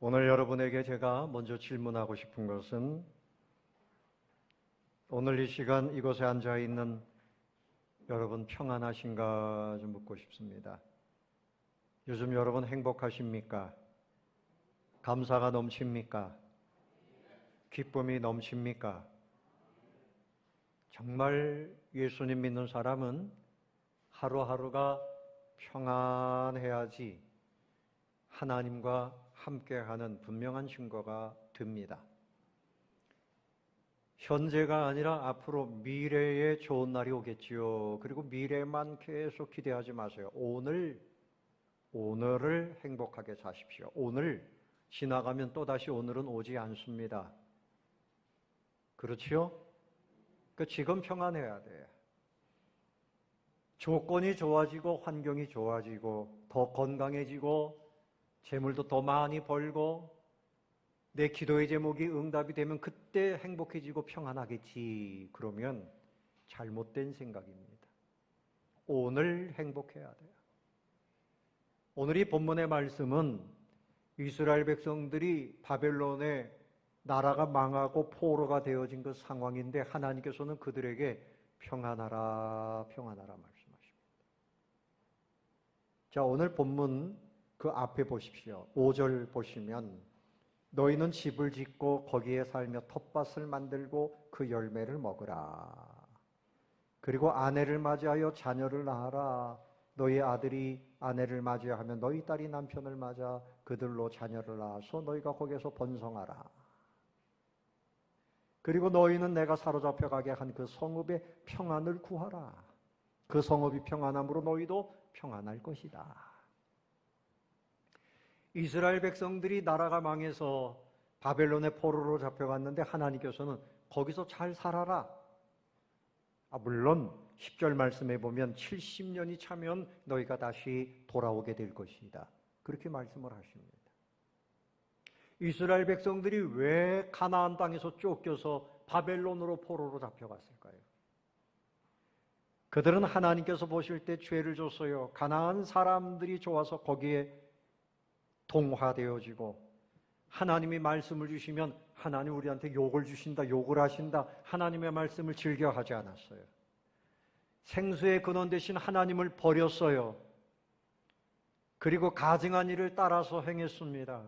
오늘 여러분에게 제가 먼저 질문하고 싶은 것은 오늘 이 시간 이곳에 앉아 있는 여러분 평안하신가 좀 묻고 싶습니다. 요즘 여러분 행복하십니까? 감사가 넘칩니까? 기쁨이 넘칩니까? 정말 예수님 믿는 사람은 하루하루가 평안해야지 하나님과 함께하는 분명한 증거가 됩니다. 현재가 아니라 앞으로 미래에 좋은 날이 오겠지요. 그리고 미래만 계속 기대하지 마세요. 오늘을 행복하게 사십시오. 오늘 지나가면 또다시 오늘은 오지 않습니다. 그렇지요? 지금 평안해야 돼요. 조건이 좋아지고 환경이 좋아지고 더 건강해지고 재물도 더 많이 벌고 내 기도의 제목이 응답이 되면 그때 행복해지고 평안하겠지. 그러면 잘못된 생각입니다. 오늘 행복해야 돼요. 오늘 이 본문의 말씀은 이스라엘 백성들이 바벨론의 나라가 망하고 포로가 되어진 그 상황인데 하나님께서는 그들에게 평안하라, 평안하라 말씀하십니다. 자, 오늘 본문 그 앞에 보십시오. 5절 보시면 너희는 집을 짓고 거기에 살며 텃밭을 만들고 그 열매를 먹으라. 그리고 아내를 맞이하여 자녀를 낳아라. 너희 아들이 아내를 맞이하면 너희 딸이 남편을 맞아 그들로 자녀를 낳아서 너희가 거기에서 번성하라. 그리고 너희는 내가 사로잡혀 가게 한 그 성읍의 평안을 구하라. 그 성읍이 평안함으로 너희도 평안할 것이다. 이스라엘 백성들이 나라가 망해서 바벨론의 포로로 잡혀갔는데 하나님께서는 거기서 잘 살아라. 물론 10절 말씀에 보면 70년이 차면 너희가 다시 돌아오게 될 것이다. 그렇게 말씀을 하십니다. 이스라엘 백성들이 왜 가나안 땅에서 쫓겨서 바벨론으로 포로로 잡혀갔을까요? 그들은 하나님께서 보실 때 죄를 줬어요. 가나안 사람들이 좋아서 거기에 동화되어지고 하나님이 말씀을 주시면 하나님 우리한테 욕을 주신다, 욕을 하신다, 하나님의 말씀을 즐겨하지 않았어요. 생수의 근원 대신 하나님을 버렸어요. 그리고 가증한 일을 따라서 행했습니다.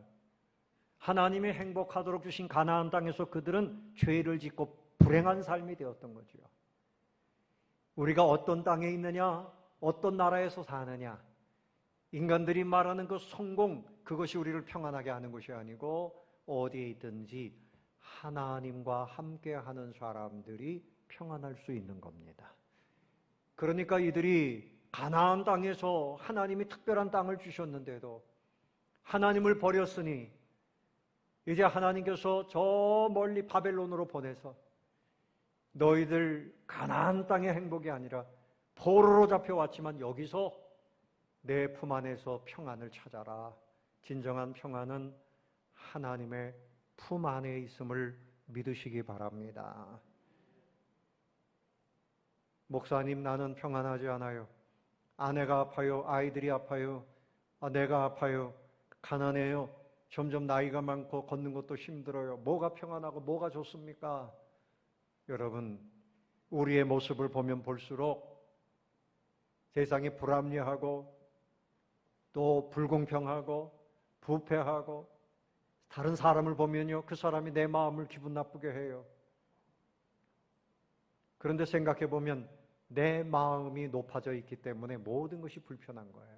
하나님이 행복하도록 주신 가나안 땅에서 그들은 죄를 짓고 불행한 삶이 되었던 거죠. 우리가 어떤 땅에 있느냐, 어떤 나라에서 사느냐, 인간들이 말하는 그 성공, 그것이 우리를 평안하게 하는 것이 아니고 어디에 있든지 하나님과 함께하는 사람들이 평안할 수 있는 겁니다. 그러니까 이들이 가나안 땅에서 하나님이 특별한 땅을 주셨는데도 하나님을 버렸으니 이제 하나님께서 저 멀리 바벨론으로 보내서 너희들 가나안 땅의 행복이 아니라 포로로 잡혀왔지만 여기서 내 품 안에서 평안을 찾아라. 진정한 평안은 하나님의 품 안에 있음을 믿으시기 바랍니다. 목사님, 나는 평안하지 않아요. 아내가 아파요. 아이들이 아파요. 내가 아파요. 가난해요. 점점 나이가 많고 걷는 것도 힘들어요. 뭐가 평안하고 뭐가 좋습니까? 여러분, 우리의 모습을 보면 볼수록 세상이 불합리하고 또 불공평하고 부패하고 다른 사람을 보면요, 그 사람이 내 마음을 기분 나쁘게 해요. 그런데 생각해 보면 내 마음이 높아져 있기 때문에 모든 것이 불편한 거예요.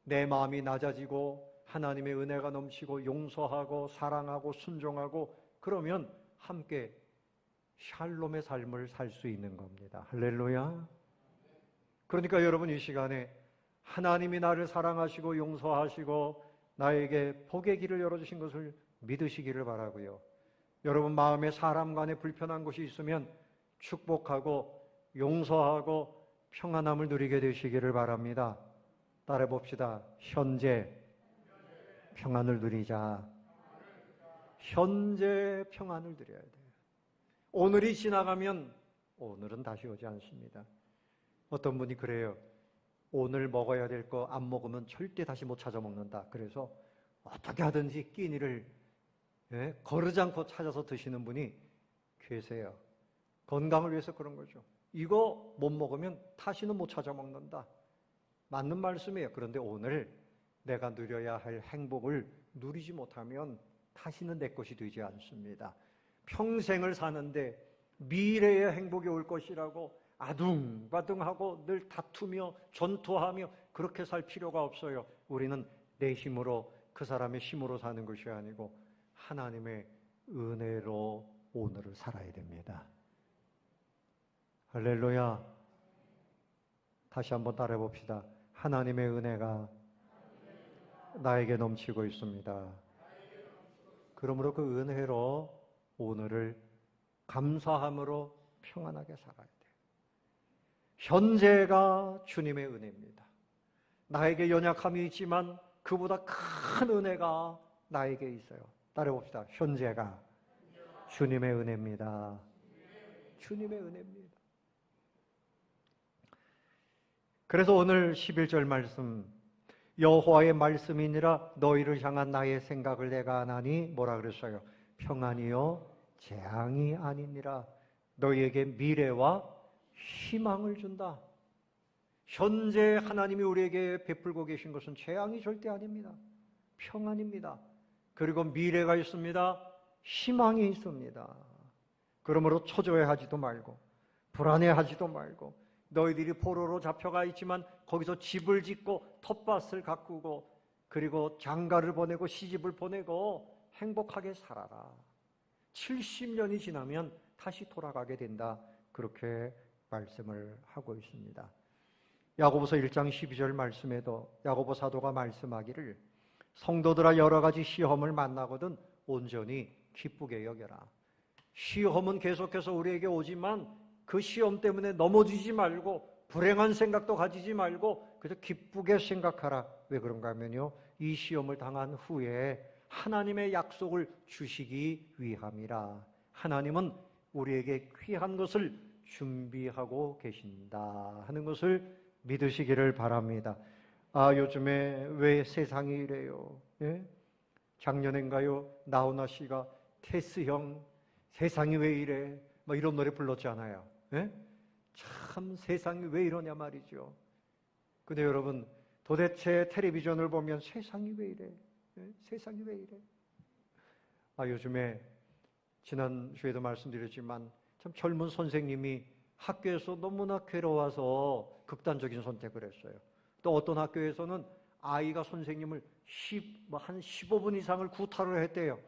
내 마음이 낮아지고 하나님의 은혜가 넘치고 용서하고 사랑하고 순종하고 그러면 함께 샬롬의 삶을 살 수 있는 겁니다. 할렐루야. 그러니까 여러분, 이 시간에 하나님이 나를 사랑하시고 용서하시고 나에게 복의 길을 열어주신 것을 믿으시기를 바라고요. 여러분 마음에 사람 간에 불편한 것이 있으면 축복하고 용서하고 평안함을 누리게 되시기를 바랍니다. 따라해 봅시다. 현재 평안을 누리자. 현재 평안을 누려야 돼요. 오늘이 지나가면 오늘은 다시 오지 않습니다. 어떤 분이 그래요. 오늘 먹어야 될 거 안 먹으면 절대 다시 못 찾아 먹는다. 그래서 어떻게 하든지 끼니를 거르지 않고 찾아서 드시는 분이 계세요. 건강을 위해서 그런 거죠. 이거 못 먹으면 다시는 못 찾아 먹는다. 맞는 말씀이에요. 그런데 오늘 내가 누려야 할 행복을 누리지 못하면 다시는 내 것이 되지 않습니다. 평생을 사는데 미래의 행복이 올 것이라고 아둥바둥하고 늘 다투며 전투하며 그렇게 살 필요가 없어요. 우리는 내 힘으로, 그 사람의 힘으로 사는 것이 아니고 하나님의 은혜로 오늘을 살아야 됩니다. 할렐루야. 다시 한번 따라해 봅시다. 하나님의 은혜가 나에게 넘치고 있습니다. 그러므로 그 은혜로 오늘을 감사함으로 평안하게 살아야 돼요. 현재가 주님의 은혜입니다. 나에게 연약함이 있지만 그보다 큰 은혜가 나에게 있어요. 따라해 봅시다. 현재가 주님의 은혜입니다. 주님의 은혜입니다. 그래서 오늘 11절 말씀, 여호와의 말씀이니라 너희를 향한 나의 생각을 내가 아나니 뭐라 그랬어요? 평안이요 재앙이 아니니라. 너희에게 미래와 희망을 준다. 현재 하나님이 우리에게 베풀고 계신 것은 재앙이 절대 아닙니다. 평안입니다. 그리고 미래가 있습니다. 희망이 있습니다. 그러므로 초조해하지도 말고 불안해하지도 말고, 너희들이 포로로 잡혀가 있지만 거기서 집을 짓고 텃밭을 가꾸고 그리고 장가를 보내고 시집을 보내고 행복하게 살아라. 70년이 지나면 다시 돌아가게 된다. 그렇게 말씀을 하고 있습니다. 야고보서 1장 12절 말씀에도 야고보 사도가 말씀하기를 성도들아 여러 가지 시험을 만나거든 온전히 기쁘게 여겨라. 시험은 계속해서 우리에게 오지만 그 시험 때문에 넘어지지 말고 불행한 생각도 가지지 말고 그저 기쁘게 생각하라. 왜 그런가 하면요, 이 시험을 당한 후에 하나님의 약속을 주시기 위함이라. 하나님은 우리에게 귀한 것을 준비하고 계신다 하는 것을 믿으시기를 바랍니다. 아, 요즘에 왜 세상이 이래요? 예? 작년엔가요, 나훈아 씨가 테스 형 세상이 왜 이래? 뭐 이런 노래 불렀잖아요. 예? 참 세상이 왜 이러냐 말이죠. 근데 여러분, 도대체 텔레비전을 보면 세상이 왜 이래? 예? 세상이 왜 이래? 아, 요즘에 지난주에도 말씀드렸지만 참 젊은 선생님이 학교에서 너무나 괴로워서 극단적인 선택을 했어요. 또 어떤 학교에서는 아이가 선생님을 한 15분 이상을 구타를 했대요.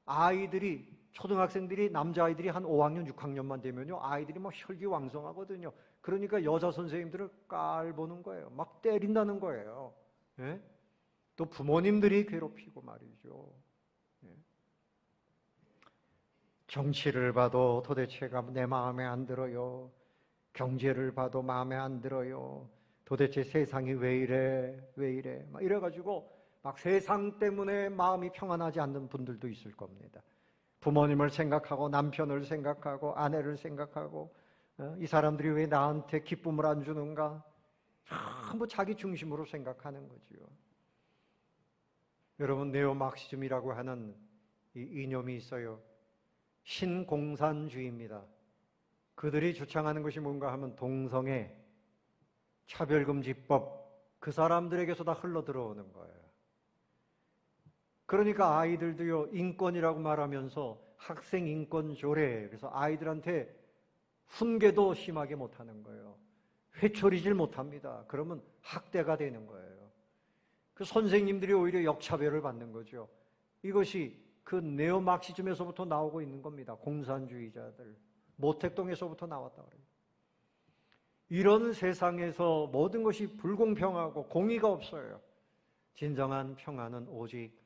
아이들이, 초등학생들이, 남자아이들이 한 5학년, 6학년만 되면요, 아이들이 막 혈기왕성하거든요. 그러니까 여자 선생님들을 깔보는 거예요. 막 때린다는 거예요. 예? 또 부모님들이 괴롭히고 말이죠. 예? 정치를 봐도 도대체가 내 마음에 안 들어요. 경제를 봐도 마음에 안 들어요. 도대체 세상이 왜 이래? 왜 이래? 막 이래가지고 막 세상 때문에 마음이 평안하지 않는 분들도 있을 겁니다. 부모님을 생각하고 남편을 생각하고 아내를 생각하고 이 사람들이 왜 나한테 기쁨을 안 주는가? 전부 자기 중심으로 생각하는 거지요. 여러분, 네오마르크시즘이라고 하는 이 이념이 있어요. 신공산주의입니다. 그들이 주창하는 것이 뭔가 하면 동성애, 차별금지법, 그 사람들에게서 다 흘러들어오는 거예요. 그러니까 아이들도요, 인권이라고 말하면서 학생 인권 조례, 그래서 아이들한테 훈계도 심하게 못하는 거예요. 회초리질 못합니다. 그러면 학대가 되는 거예요. 그 선생님들이 오히려 역차별을 받는 거죠. 이것이 그 네오마르크시즘에서부터 나오고 있는 겁니다. 공산주의자들, 모택동에서부터 나왔다 그래요. 이런 세상에서 모든 것이 불공평하고 공의가 없어요. 진정한 평안은 오직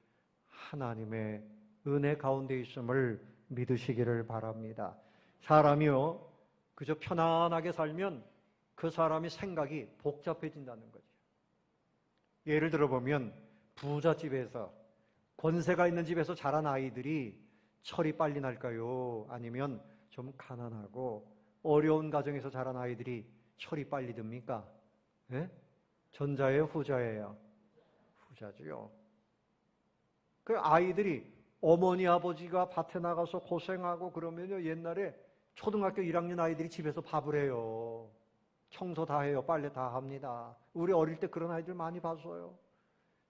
하나님의 은혜 가운데 있음을 믿으시기를 바랍니다. 사람이요, 그저 편안하게 살면 그 사람의 생각이 복잡해진다는 거죠. 예를 들어보면 부잣집에서, 권세가 있는 집에서 자란 아이들이 철이 빨리 날까요? 아니면 좀 가난하고 어려운 가정에서 자란 아이들이 철이 빨리 듭니까? 예? 전자예요, 후자예요? 후자죠. 그 아이들이 어머니 아버지가 밭에 나가서 고생하고 그러면요, 옛날에 초등학교 1학년 아이들이 집에서 밥을 해요. 청소 다 해요. 빨래 다 합니다. 우리 어릴 때 그런 아이들 많이 봤어요.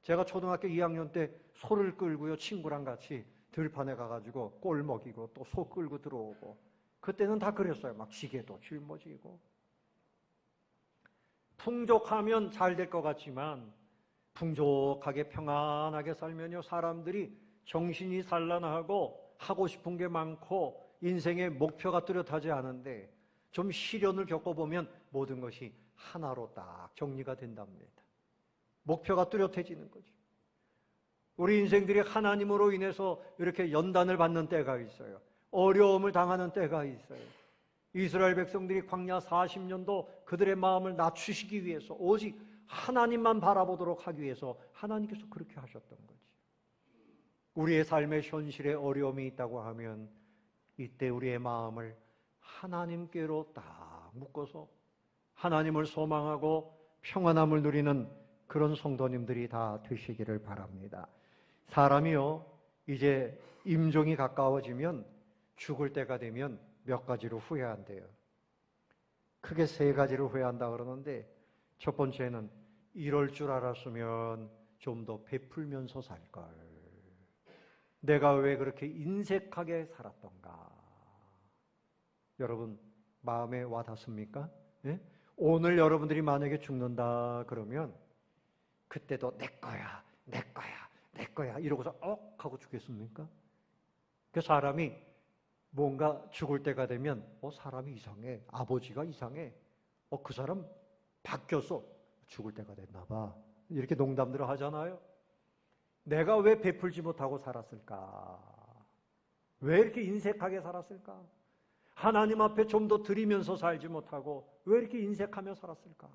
제가 초등학교 2학년 때 소를 끌고요, 친구랑 같이 들판에 가가지고 꼴 먹이고 또 소 끌고 들어오고, 그때는 다 그랬어요. 막 시계도 짊어지고. 풍족하면 잘 될 것 같지만 풍족하게 평안하게 살면요, 사람들이 정신이 산란하고 하고 싶은 게 많고 인생의 목표가 뚜렷하지 않은데 좀 시련을 겪어보면 모든 것이 하나로 딱 정리가 된답니다. 목표가 뚜렷해지는 거죠. 우리 인생들이 하나님으로 인해서 이렇게 연단을 받는 때가 있어요. 어려움을 당하는 때가 있어요. 이스라엘 백성들이 광야 40년도 그들의 마음을 낮추시기 위해서 오직 하나님만 바라보도록 하기 위해서 하나님께서 그렇게 하셨던 거지. 우리의 삶의 현실에 어려움이 있다고 하면 이때 우리의 마음을 하나님께로 딱 묶어서 하나님을 소망하고 평안함을 누리는 그런 성도님들이 다 되시기를 바랍니다. 사람이요, 이제 임종이 가까워지면 죽을 때가 되면 몇 가지로 후회한대요. 크게 3가지로 후회한다 그러는데, 첫 번째는 이럴 줄 알았으면 좀 더 베풀면서 살걸. 내가 왜 그렇게 인색하게 살았던가. 여러분 마음에 와닿습니까? 예? 오늘 여러분들이 만약에 죽는다 그러면 그때도 내 거야, 내 거야, 내 거야 이러고서 하고 죽겠습니까? 그 사람이 뭔가 죽을 때가 되면 사람이 이상해, 아버지가 이상해, 그 사람 바뀌었어, 죽을 때가 됐나 봐, 이렇게 농담들을 하잖아요. 내가 왜 베풀지 못하고 살았을까? 왜 이렇게 인색하게 살았을까? 하나님 앞에 좀 더 드리면서 살지 못하고 왜 이렇게 인색하며 살았을까?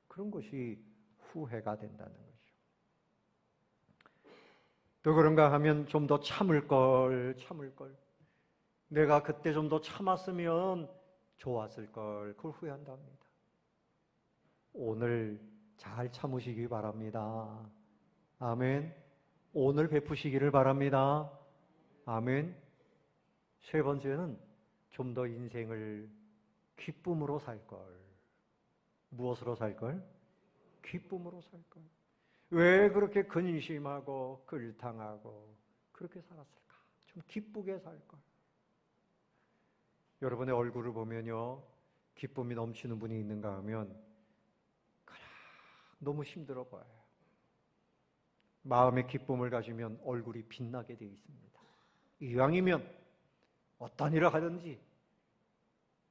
그런 것이 후회가 된다는 거죠. 또 그런가 하면 좀 더 참을 걸. 내가 그때 좀 더 참았으면 좋았을 걸. 그걸 후회한답니다. 오늘 잘 참으시기 바랍니다. 아멘. 오늘 베푸시기를 바랍니다. 아멘. 3번째는 좀 더 인생을 기쁨으로 살 걸. 무엇으로 살 걸? 기쁨으로 살 걸. 왜 그렇게 근심하고 끌당하고 그렇게 살았을까? 좀 기쁘게 살 걸. 여러분의 얼굴을 보면요, 기쁨이 넘치는 분이 있는가 하면 그냥 너무 힘들어 보여요. 마음의 기쁨을 가지면 얼굴이 빛나게 되어 있습니다. 이왕이면 어떤 일을 하든지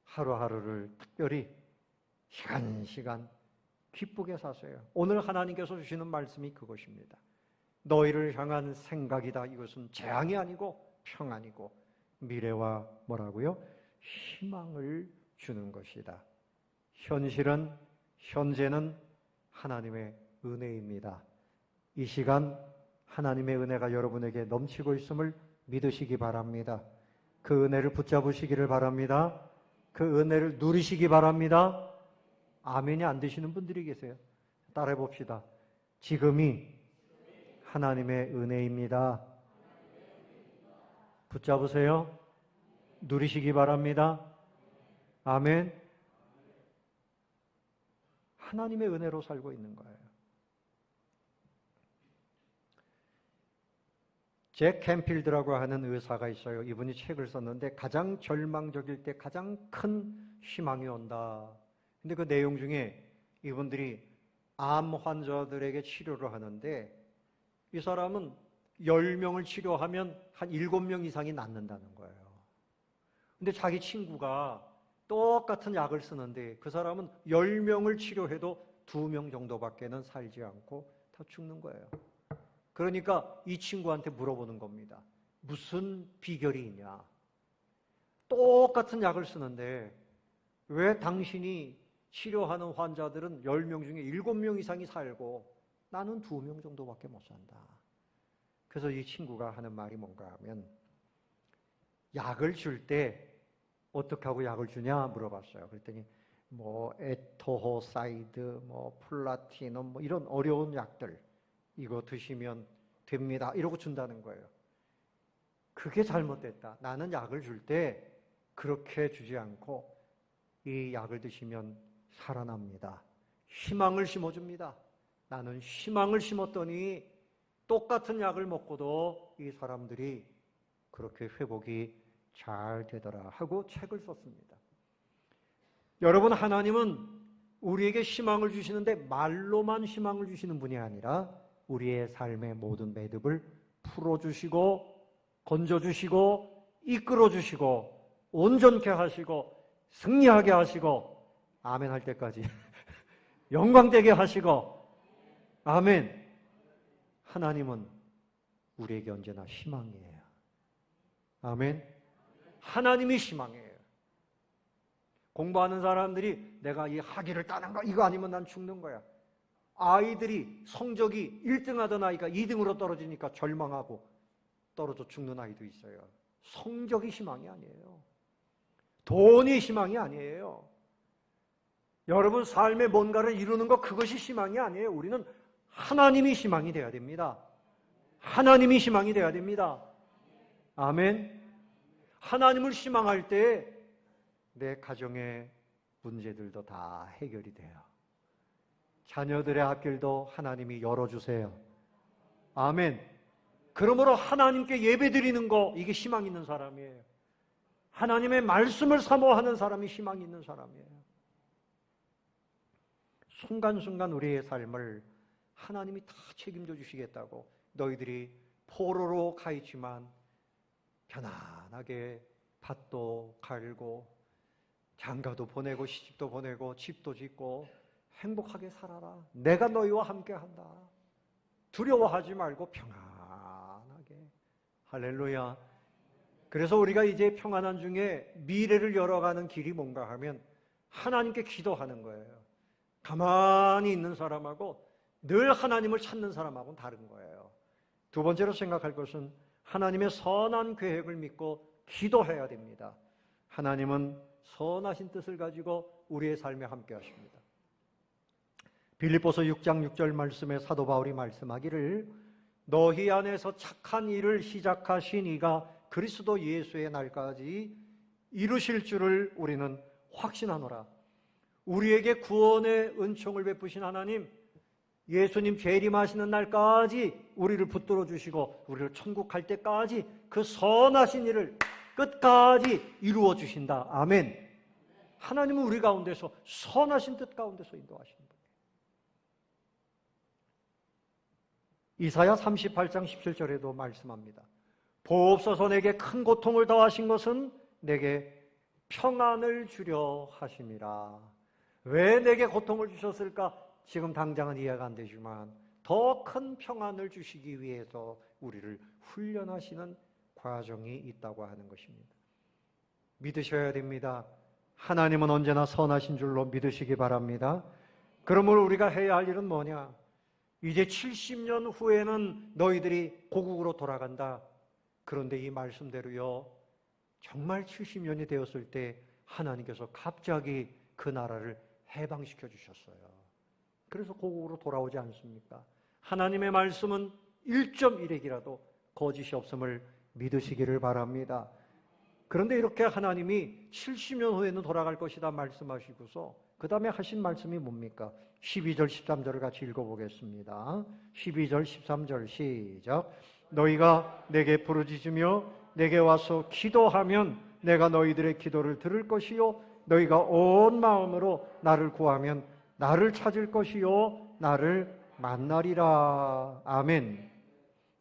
하루하루를 특별히 시간 기쁘게 사세요. 오늘 하나님께서 주시는 말씀이 그것입니다. 너희를 향한 생각이다. 이것은 재앙이 아니고 평안이고 미래와 뭐라고요? 희망을 주는 것이다. 현재는 하나님의 은혜입니다. 이 시간 하나님의 은혜가 여러분에게 넘치고 있음을 믿으시기 바랍니다. 그 은혜를 붙잡으시기를 바랍니다. 그 은혜를 누리시기 바랍니다. 아멘이 안 되시는 분들이 계세요. 따라해 봅시다. 지금이 하나님의 은혜입니다. 붙잡으세요. 누리시기 바랍니다. 아멘. 하나님의 은혜로 살고 있는 거예요. 잭 캔필드라고 하는 의사가 있어요. 이분이 책을 썼는데 가장 절망적일 때 가장 큰 희망이 온다. 근데 그 내용 중에 이분들이 암 환자들에게 치료를 하는데 이 사람은 10명을 치료하면 한 7명 이상이 낫는다는 거예요. 근데 자기 친구가 똑같은 약을 쓰는데 그 사람은 10명을 치료해도 2명 정도밖에는 살지 않고 다 죽는 거예요. 그러니까 이 친구한테 물어보는 겁니다. 무슨 비결이 있냐? 똑같은 약을 쓰는데 왜 당신이 치료하는 환자들은 10명 중에 7명 이상이 살고 나는 2명 정도밖에 못 산다. 그래서 이 친구가 하는 말이 뭔가 하면 약을 줄 때 어떻게 하고 약을 주냐 물어봤어요. 그랬더니 에토호사이드, 플라티넘 이런 어려운 약들 이거 드시면 됩니다. 이러고 준다는 거예요. 그게 잘못됐다. 나는 약을 줄 때 그렇게 주지 않고 이 약을 드시면 살아납니다. 희망을 심어줍니다. 나는 희망을 심었더니 똑같은 약을 먹고도 이 사람들이 그렇게 회복이 잘 되더라 하고 책을 썼습니다. 여러분, 하나님은 우리에게 희망을 주시는데 말로만 희망을 주시는 분이 아니라 우리의 삶의 모든 매듭을 풀어주시고 건져주시고 이끌어주시고 온전케 하시고 승리하게 하시고 아멘 할 때까지 영광되게 하시고 아멘. 하나님은 우리에게 언제나 희망이에요. 아멘. 하나님이 희망이에요. 공부하는 사람들이 내가 이 학위를 따는 거 이거 아니면 난 죽는 거야. 아이들이 성적이 1등하던 아이가 2등으로 떨어지니까 절망하고 떨어져 죽는 아이도 있어요. 성적이 희망이 아니에요. 돈이 희망이 아니에요. 여러분 삶에 뭔가를 이루는 것 그것이 희망이 아니에요. 우리는 하나님이 희망이 되어야 됩니다. 하나님이 희망이 되어야 됩니다. 아멘. 하나님을 희망할 때 내 가정의 문제들도 다 해결이 돼요. 자녀들의 앞길도 하나님이 열어주세요. 아멘. 그러므로 하나님께 예배드리는 거 이게 희망 있는 사람이에요. 하나님의 말씀을 사모하는 사람이 희망 있는 사람이에요. 순간순간 우리의 삶을 하나님이 다 책임져 주시겠다고 너희들이 포로로 가 있지만 편안하게 밭도 갈고 장가도 보내고 시집도 보내고 집도 짓고 행복하게 살아라. 내가 너희와 함께 한다. 두려워하지 말고 평안하게. 할렐루야. 그래서 우리가 이제 평안한 중에 미래를 열어가는 길이 뭔가 하면 하나님께 기도하는 거예요. 가만히 있는 사람하고 늘 하나님을 찾는 사람하고는 다른 거예요. 두 번째로 생각할 것은 하나님의 선한 계획을 믿고 기도해야 됩니다. 하나님은 선하신 뜻을 가지고 우리의 삶에 함께 하십니다. 빌립보서 6장 6절 말씀에 사도 바울이 말씀하기를 너희 안에서 착한 일을 시작하신 이가 그리스도 예수의 날까지 이루실 줄을 우리는 확신하노라. 우리에게 구원의 은총을 베푸신 하나님, 예수님 재림하시는 날까지 우리를 붙들어 주시고 우리를 천국 갈 때까지 그 선하신 일을 끝까지 이루어 주신다. 아멘. 하나님은 우리 가운데서 선하신 뜻 가운데서 인도하시는 분이에요. 이사야 38장 17절에도 말씀합니다. 보옵소서 내게 큰 고통을 더하신 것은 내게 평안을 주려 하심이라. 왜 내게 고통을 주셨을까? 지금 당장은 이해가 안 되지만 더 큰 평안을 주시기 위해서 우리를 훈련하시는 과정이 있다고 하는 것입니다. 믿으셔야 됩니다. 하나님은 언제나 선하신 줄로 믿으시기 바랍니다. 그러므로 우리가 해야 할 일은 뭐냐? 이제 70년 후에는 너희들이 고국으로 돌아간다. 그런데 이 말씀대로요, 정말 70년이 되었을 때 하나님께서 갑자기 그 나라를 해방시켜 주셨어요. 그래서 고국으로 돌아오지 않습니까? 하나님의 말씀은 1.1핵이라도 거짓이 없음을 믿으시기를 바랍니다. 그런데 이렇게 하나님이 70년 후에는 돌아갈 것이다 말씀하시고서 그 다음에 하신 말씀이 뭡니까? 12절 13절을 같이 읽어보겠습니다. 12절 13절 시작. 너희가 내게 부르짖으며 내게 와서 기도하면 내가 너희들의 기도를 들을 것이요 너희가 온 마음으로 나를 구하면 나를 찾을 것이요 나를 만나리라. 아멘.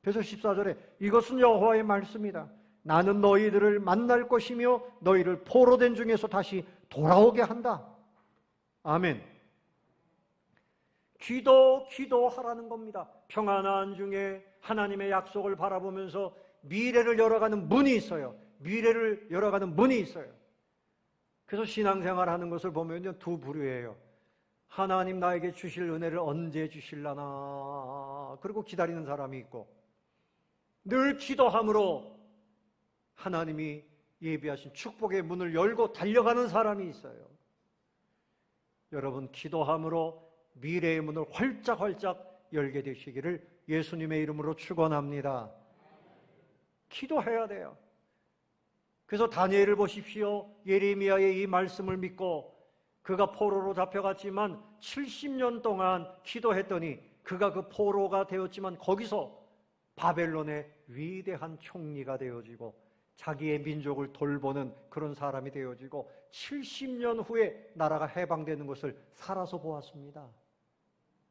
그래서 14절에 이것은 여호와의 말씀이다. 나는 너희들을 만날 것이며 너희를 포로된 중에서 다시 돌아오게 한다. 아멘. 기도하라는 겁니다. 평안한 중에 하나님의 약속을 바라보면서 미래를 열어가는 문이 있어요. 미래를 열어가는 문이 있어요. 그래서 신앙생활 하는 것을 보면요, 두 부류예요. 하나님 나에게 주실 은혜를 언제 주실라나 그리고 기다리는 사람이 있고, 늘 기도함으로 하나님이 예비하신 축복의 문을 열고 달려가는 사람이 있어요. 여러분, 기도함으로 미래의 문을 활짝활짝 열게 되시기를 예수님의 이름으로 축원합니다. 기도해야 돼요. 그래서 다니엘을 보십시오. 예레미야의 이 말씀을 믿고 그가 포로로 잡혀갔지만 70년 동안 기도했더니 그가 그 포로가 되었지만 거기서 바벨론의 위대한 총리가 되어지고 자기의 민족을 돌보는 그런 사람이 되어지고 70년 후에 나라가 해방되는 것을 살아서 보았습니다.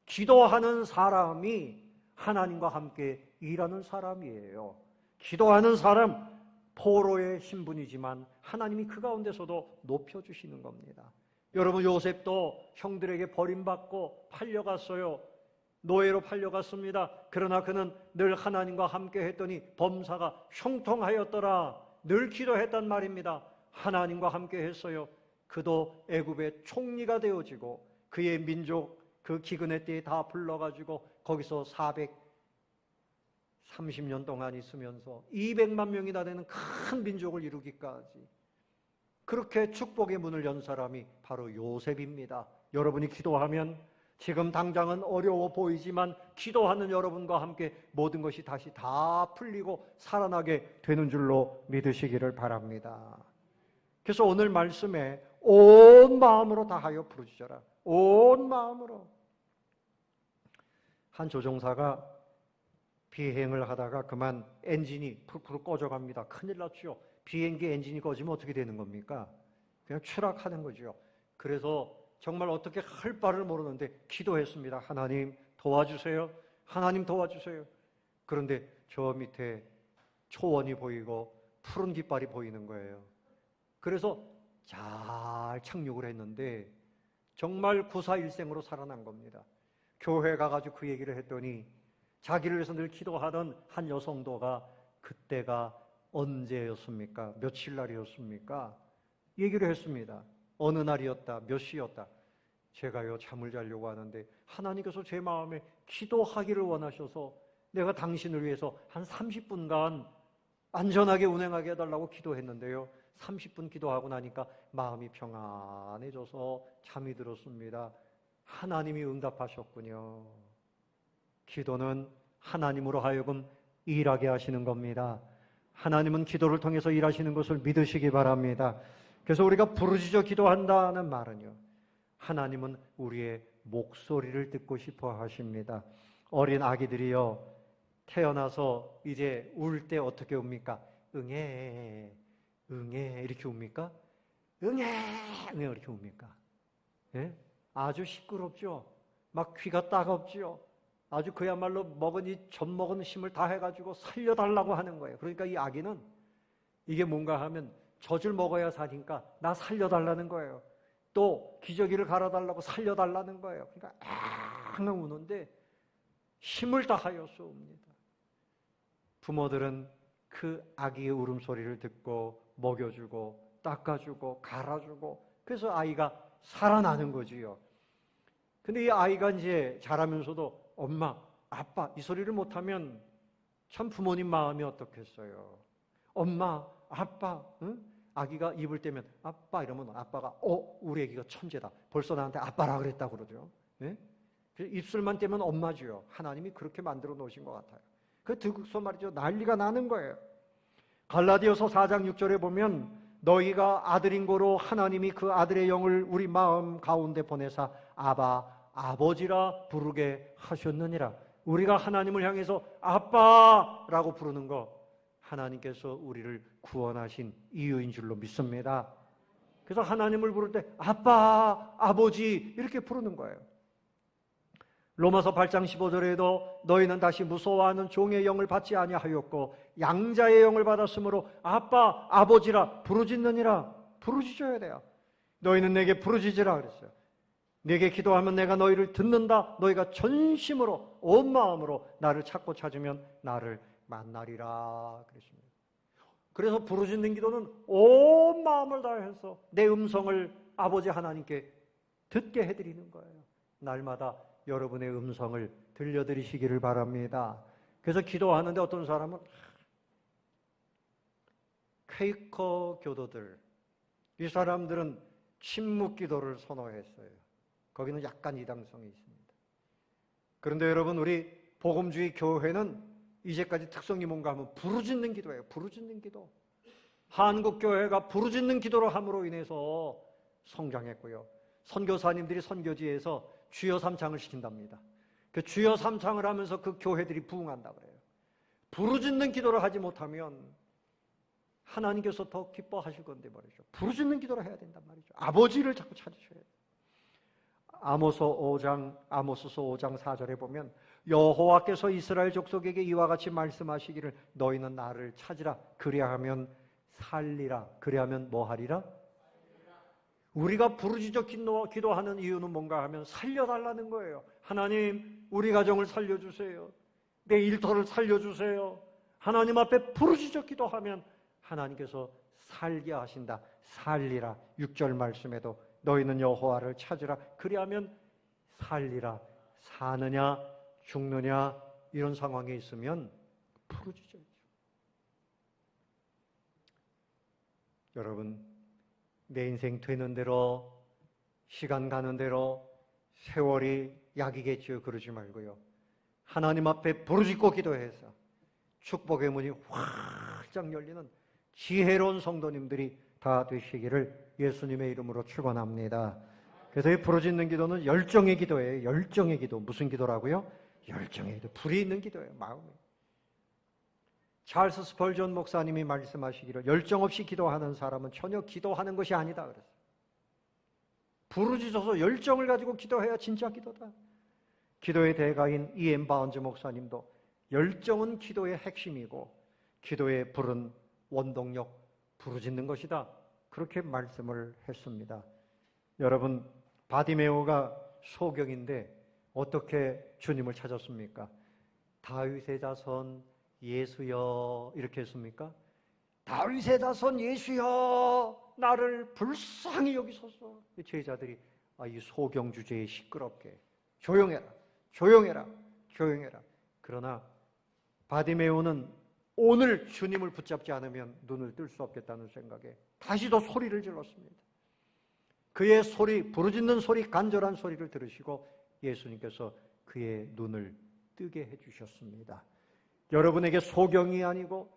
기도하는 사람이 하나님과 함께 일하는 사람이에요. 기도하는 사람, 포로의 신분이지만 하나님이 그 가운데서도 높여주시는 겁니다. 여러분, 요셉도 형들에게 버림받고 팔려갔어요. 노예로 팔려갔습니다. 그러나 그는 늘 하나님과 함께 했더니 범사가 형통하였더라. 늘 기도했단 말입니다. 하나님과 함께 했어요. 그도 애굽의 총리가 되어지고 그의 민족 그 기근의 때에 다 불러가지고 거기서 430년 동안 있으면서 200만 명이나 되는 큰 민족을 이루기까지 그렇게 축복의 문을 연 사람이 바로 요셉입니다. 여러분이 기도하면 지금 당장은 어려워 보이지만 기도하는 여러분과 함께 모든 것이 다시 다 풀리고 살아나게 되는 줄로 믿으시기를 바랍니다. 그래서 오늘 말씀에 온 마음으로 다하여 부르짖어라. 온 마음으로. 한 조종사가 비행을 하다가 그만 엔진이 푹푹 꺼져갑니다. 큰일 났죠. 비행기 엔진이 꺼지면 어떻게 되는 겁니까? 그냥 추락하는 거죠. 그래서 정말 어떻게 할 바를 모르는데 기도했습니다. 하나님 도와주세요. 하나님 도와주세요. 그런데 저 밑에 초원이 보이고 푸른 깃발이 보이는 거예요. 그래서 잘 착륙을 했는데 정말 구사일생으로 살아난 겁니다. 교회 가가지고 그 얘기를 했더니 자기를 위해서 늘 기도하던 한 여성도가 그때가 언제였습니까? 며칠 날이었습니까? 얘기를 했습니다. 어느 날이었다, 몇 시였다. 제가요 잠을 자려고 하는데 하나님께서 제 마음에 기도하기를 원하셔서 내가 당신을 위해서 한 30분간 안전하게 운행하게 해달라고 기도했는데요. 30분 기도하고 나니까 마음이 평안해져서 잠이 들었습니다. 하나님이 응답하셨군요. 기도는 하나님으로 하여금 일하게 하시는 겁니다. 하나님은 기도를 통해서 일하시는 것을 믿으시기 바랍니다. 그래서 우리가 부르짖어 기도한다는 말은요, 하나님은 우리의 목소리를 듣고 싶어 하십니다. 어린 아기들이요, 태어나서 이제 울 때 어떻게 웁니까? 응애, 응애 이렇게 웁니까? 응애, 응애 이렇게 웁니까? 예? 아주 시끄럽죠? 막 귀가 따갑죠? 아주 그야말로 먹은 이 젖먹은 힘을 다 해가지고 살려달라고 하는 거예요. 그러니까 이 아기는 이게 뭔가 하면 젖을 먹어야 사니까 나 살려달라는 거예요. 또 기저귀를 갈아달라고 살려달라는 거예요. 그러니까 앙앙 우는데 힘을 다하여서 웁니다. 부모들은 그 아기의 울음소리를 듣고 먹여주고 닦아주고 갈아주고 그래서 아이가 살아나는 거지요. 근데 이 아이가 이제 자라면서도 엄마, 아빠 이 소리를 못하면 참 부모님 마음이 어떻겠어요. 엄마, 아빠, 응? 아기가 입을 떼면 아빠 이러면 아빠가 우리 아기가 천재다. 벌써 나한테 아빠라 그랬다고 그러죠. 예? 입술만 떼면 엄마지요. 하나님이 그렇게 만들어 놓으신 것 같아요. 그 듣고서 말이죠. 난리가 나는 거예요. 갈라디아서 4장 6절에 보면 너희가 아들인 고로 하나님이 그 아들의 영을 우리 마음 가운데 보내사 아바, 아버지라 부르게 하셨느니라. 우리가 하나님을 향해서 아빠라고 부르는 거 하나님께서 우리를 구원하신 이유인 줄로 믿습니다. 그래서 하나님을 부를 때 아빠, 아버지 이렇게 부르는 거예요. 로마서 8장 15절에도 너희는 다시 무서워하는 종의 영을 받지 아니하였고 양자의 영을 받았으므로 아빠, 아버지라 부르짖느니라. 부르짖어야 돼요. 너희는 내게 부르짖으라 그랬어요. 내게 기도하면 내가 너희를 듣는다. 너희가 전심으로 온 마음으로 나를 찾고 찾으면 나를 만나리라 그랬습니다. 그래서 부르짖는 기도는 온 마음을 다해서 내 음성을 아버지 하나님께 듣게 해드리는 거예요. 날마다 여러분의 음성을 들려드리시기를 바랍니다. 그래서 기도하는데 어떤 사람은 퀘이커 교도들, 이 사람들은 침묵 기도를 선호했어요. 거기는 약간 이당성이 있습니다. 그런데 여러분, 우리 복음주의 교회는 이제까지 특성이 뭔가 하면 부르짖는 기도예요. 부르짖는 기도. 한국 교회가 부르짖는 기도를 함으로 인해서 성장했고요. 선교사님들이 선교지에서 주여 삼창을 시킨답니다. 그 주여 삼창을 하면서 그 교회들이 부흥한다 그래요. 부르짖는 기도를 하지 못하면 하나님께서 더 기뻐하실 건데 말이죠. 부르짖는 기도를 해야 된단 말이죠. 아버지를 자꾸 찾으셔야 돼요. 아모스서 5장 4절에 보면 여호와께서 이스라엘 족속에게 이와 같이 말씀하시기를 너희는 나를 찾으라 그리하면 살리라. 그리하면 뭐 하리라? 우리가 부르짖어 기도하는 이유는 뭔가 하면 살려달라는 거예요. 하나님, 우리 가정을 살려주세요. 내 일터를 살려주세요. 하나님 앞에 부르짖어 기도하면 하나님께서 살게 하신다. 살리라. 6절 말씀에도 너희는 여호와를 찾으라. 그리하면 살리라. 사느냐 죽느냐 이런 상황에 있으면 부르짖어야죠. 여러분, 내 인생 되는 대로 시간 가는 대로 세월이 약이겠죠. 그러지 말고요. 하나님 앞에 부르짖고 기도해서 축복의 문이 활짝 열리는 지혜로운 성도님들이 다 되시기를 예수님의 이름으로 축원합니다. 그래서 이 부르짖는 기도는 열정의 기도예요. 열정의 기도. 무슨 기도라고요? 열정의 기도. 불이 있는 기도예요. 마음에. 찰스 스펄전 목사님이 말씀하시기를 열정 없이 기도하는 사람은 전혀 기도하는 것이 아니다 그랬어요. 부르짖어서 열정을 가지고 기도해야 진짜 기도다. 기도의 대가인 E.M. 바운즈 목사님도 열정은 기도의 핵심이고 기도의 불은 원동력, 부르짖는 것이다. 그렇게 말씀을 했습니다. 여러분, 바디메오가 소경인데 어떻게 주님을 찾았습니까? 다윗의 자손 예수여 이렇게 했습니까? 다윗의 자손 예수여 나를 불쌍히 여기소서. 제자들이 이 소경 주제에 시끄럽게 조용해라 조용해라 조용해라. 그러나 바디메오는 오늘 주님을 붙잡지 않으면 눈을 뜰 수 없겠다는 생각에 다시 더 소리를 질렀습니다. 그의 소리, 부르짖는 소리, 간절한 소리를 들으시고 예수님께서 그의 눈을 뜨게 해주셨습니다. 여러분에게 소경이 아니고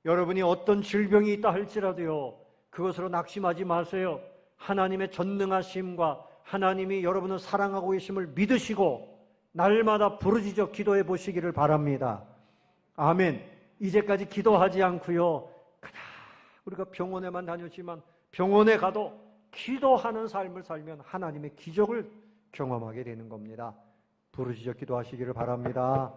여러분이 어떤 질병이 있다 할지라도요, 그것으로 낙심하지 마세요. 하나님의 전능하심과 하나님이 여러분을 사랑하고 계심을 믿으시고 날마다 부르짖어 기도해 보시기를 바랍니다. 아멘. 이제까지 기도하지 않고요, 그냥 우리가 병원에만 다녔지만 병원에 가도 기도하는 삶을 살면 하나님의 기적을 경험하게 되는 겁니다. 부르짖어 기도하시기를 바랍니다.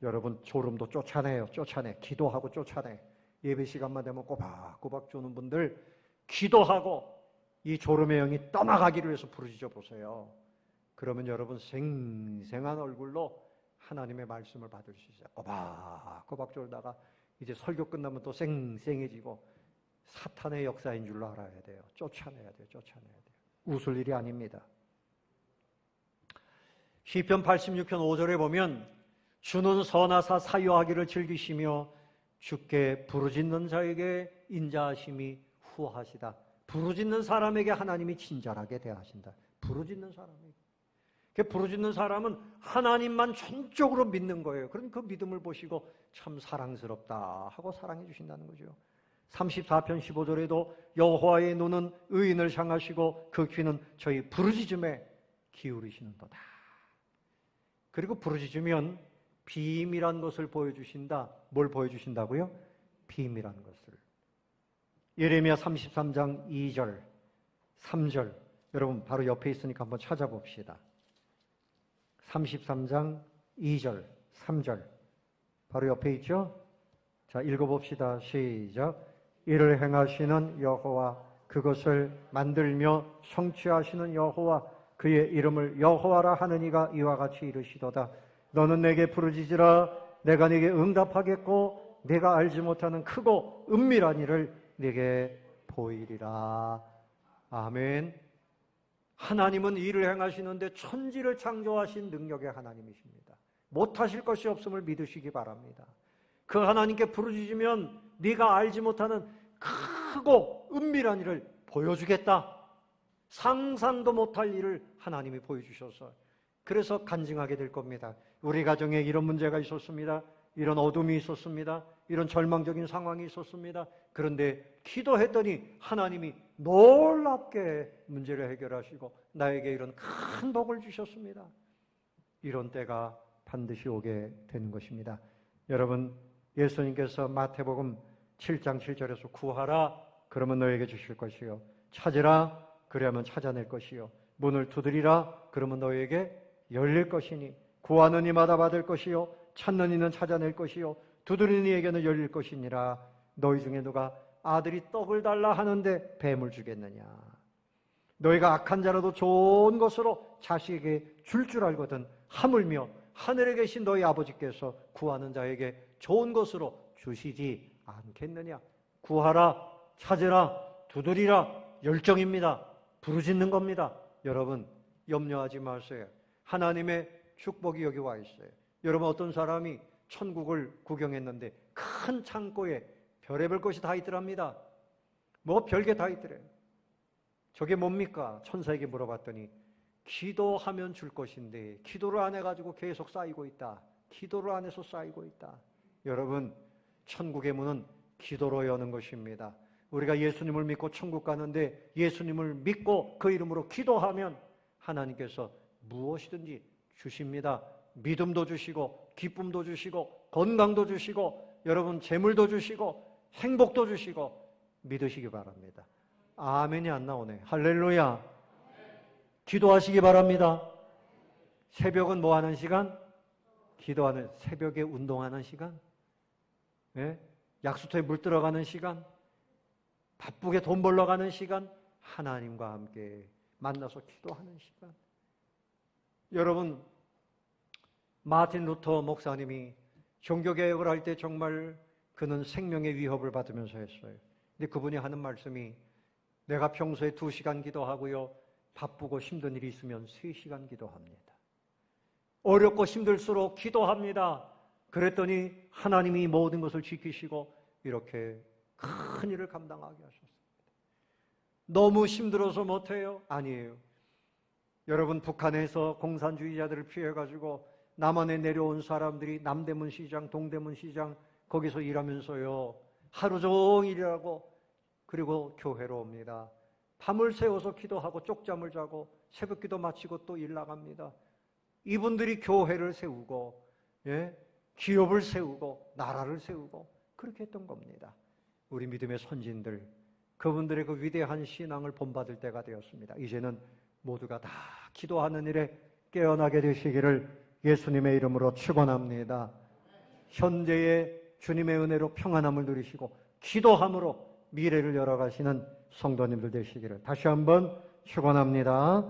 여러분, 졸음도 쫓아내요. 쫓아내. 기도하고 쫓아내. 예배 시간만 되면 꼬박꼬박 조는 분들 기도하고 이 졸음의 영이 떠나가기를 위해서 부르짖어 보세요. 그러면 여러분 생생한 얼굴로 하나님의 말씀을 받을 수 있어요. 꼬박꼬박 졸다가 이제 설교 끝나면 또 쌩쌩해지고 사탄의 역사인 줄로 알아야 돼요. 쫓아내야 돼요. 쫓아내야 돼요. 웃을 일이 아닙니다. 시편 86편 5절에 보면 주는 선하사 사유하기를 즐기시며 주께 부르짖는 자에게 인자하심이 후하시다. 부르짖는 사람에게 하나님이 친절하게 대하신다. 부르짖는 사람에게. 부르짖는 사람은 하나님만 전적으로 믿는 거예요. 그럼 그 믿음을 보시고 참 사랑스럽다 하고 사랑해 주신다는 거죠. 34편 15절에도 여호와의 눈은 의인을 향하시고 그 귀는 저희 부르짖음에 기울이시는도다. 그리고 부르짖으면 비밀한 것을 보여주신다. 뭘 보여주신다고요? 비밀한 것을. 예레미야 33장 2절, 3절. 여러분 바로 옆에 있으니까 한번 찾아봅시다. 33장 2절, 3절. 바로 옆에 있죠? 자, 읽어봅시다. 시작. 이를 행하시는 여호와, 그것을 만들며 성취하시는 여호와, 그의 이름을 여호와라 하는 이가 이와 같이 이르시도다. 너는 내게 부르짖으라. 내가 네게 응답하겠고 내가 알지 못하는 크고 은밀한 일을 네게 보이리라. 아멘. 하나님은 일을 행하시는데 천지를 창조하신 능력의 하나님이십니다. 못하실 것이 없음을 믿으시기 바랍니다. 그 하나님께 부르짖으면 네가 알지 못하는 크고 은밀한 일을 보여주겠다. 상상도 못할 일을 하나님이 보여주셔서 그래서 간증하게 될 겁니다. 우리 가정에 이런 문제가 있었습니다. 이런 어둠이 있었습니다. 이런 절망적인 상황이 있었습니다. 그런데 기도했더니 하나님이 놀랍게 문제를 해결하시고 나에게 이런 큰 복을 주셨습니다. 이런 때가 반드시 오게 되는 것입니다. 여러분, 예수님께서 마태복음 7장 7절에서 구하라 그러면 너에게 주실 것이요, 찾으라 그러면 찾아낼 것이요, 문을 두드리라 그러면 너에게 열릴 것이니 구하는 이마다 받을 것이요 찾는 이는 찾아낼 것이요 두드리는 이에게는 열릴 것이니라. 너희 중에 누가 아들이 떡을 달라 하는데 뱀을 주겠느냐? 너희가 악한 자라도 좋은 것으로 자식에게 줄 알거든 하물며 하늘에 계신 너희 아버지께서 구하는 자에게 좋은 것으로 주시지 않겠느냐? 구하라, 찾으라, 두드리라 열정입니다. 부르짖는 겁니다. 여러분, 염려하지 마세요. 하나님의 축복이 여기 와 있어요. 여러분, 어떤 사람이 천국을 구경했는데 큰 창고에 별의별 것이 다 있더랍니다. 뭐 별게 다 있더래요. 저게 뭡니까? 천사에게 물어봤더니 기도하면 줄 것인데 기도를 안 해가지고 계속 쌓이고 있다. 기도를 안 해서 쌓이고 있다. 여러분, 천국의 문은 기도로 여는 것입니다. 우리가 예수님을 믿고 천국 가는데 예수님을 믿고 그 이름으로 기도하면 하나님께서 무엇이든지 주십니다. 믿음도 주시고 기쁨도 주시고 건강도 주시고 여러분 재물도 주시고 행복도 주시고 믿으시기 바랍니다. 아멘이 안 나오네. 할렐루야. 기도하시기 바랍니다. 새벽은 뭐 하는 시간? 기도하는, 새벽에 운동하는 시간? 예? 약수터에 물 들어가는 시간? 바쁘게 돈 벌러 가는 시간? 하나님과 함께 만나서 기도하는 시간. 여러분, 마틴 루터 목사님이 종교개혁을 할 때 정말 그는 생명의 위협을 받으면서 했어요. 근데 그분이 하는 말씀이 내가 평소에 2시간 기도하고요, 바쁘고 힘든 일이 있으면 3시간 기도합니다. 어렵고 힘들수록 기도합니다. 그랬더니 하나님이 모든 것을 지키시고 이렇게 큰 일을 감당하게 하셨습니다. 너무 힘들어서 못해요? 아니에요. 여러분, 북한에서 공산주의자들을 피해가지고 남한에 내려온 사람들이 남대문 시장, 동대문 시장 거기서 일하면서요, 하루 종일 일하고 그리고 교회로 옵니다. 밤을 새워서 기도하고 쪽잠을 자고 새벽기도 마치고 또 일 나갑니다. 이분들이 교회를 세우고, 예? 기업을 세우고 나라를 세우고 그렇게 했던 겁니다. 우리 믿음의 선진들, 그분들의 그 위대한 신앙을 본받을 때가 되었습니다. 이제는 모두가 다 기도하는 일에 깨어나게 되시기를 예수님의 이름으로 축원합니다. 현재의 주님의 은혜로 평안함을 누리시고 기도함으로 미래를 열어가시는 성도님들 되시기를 다시 한번 축원합니다.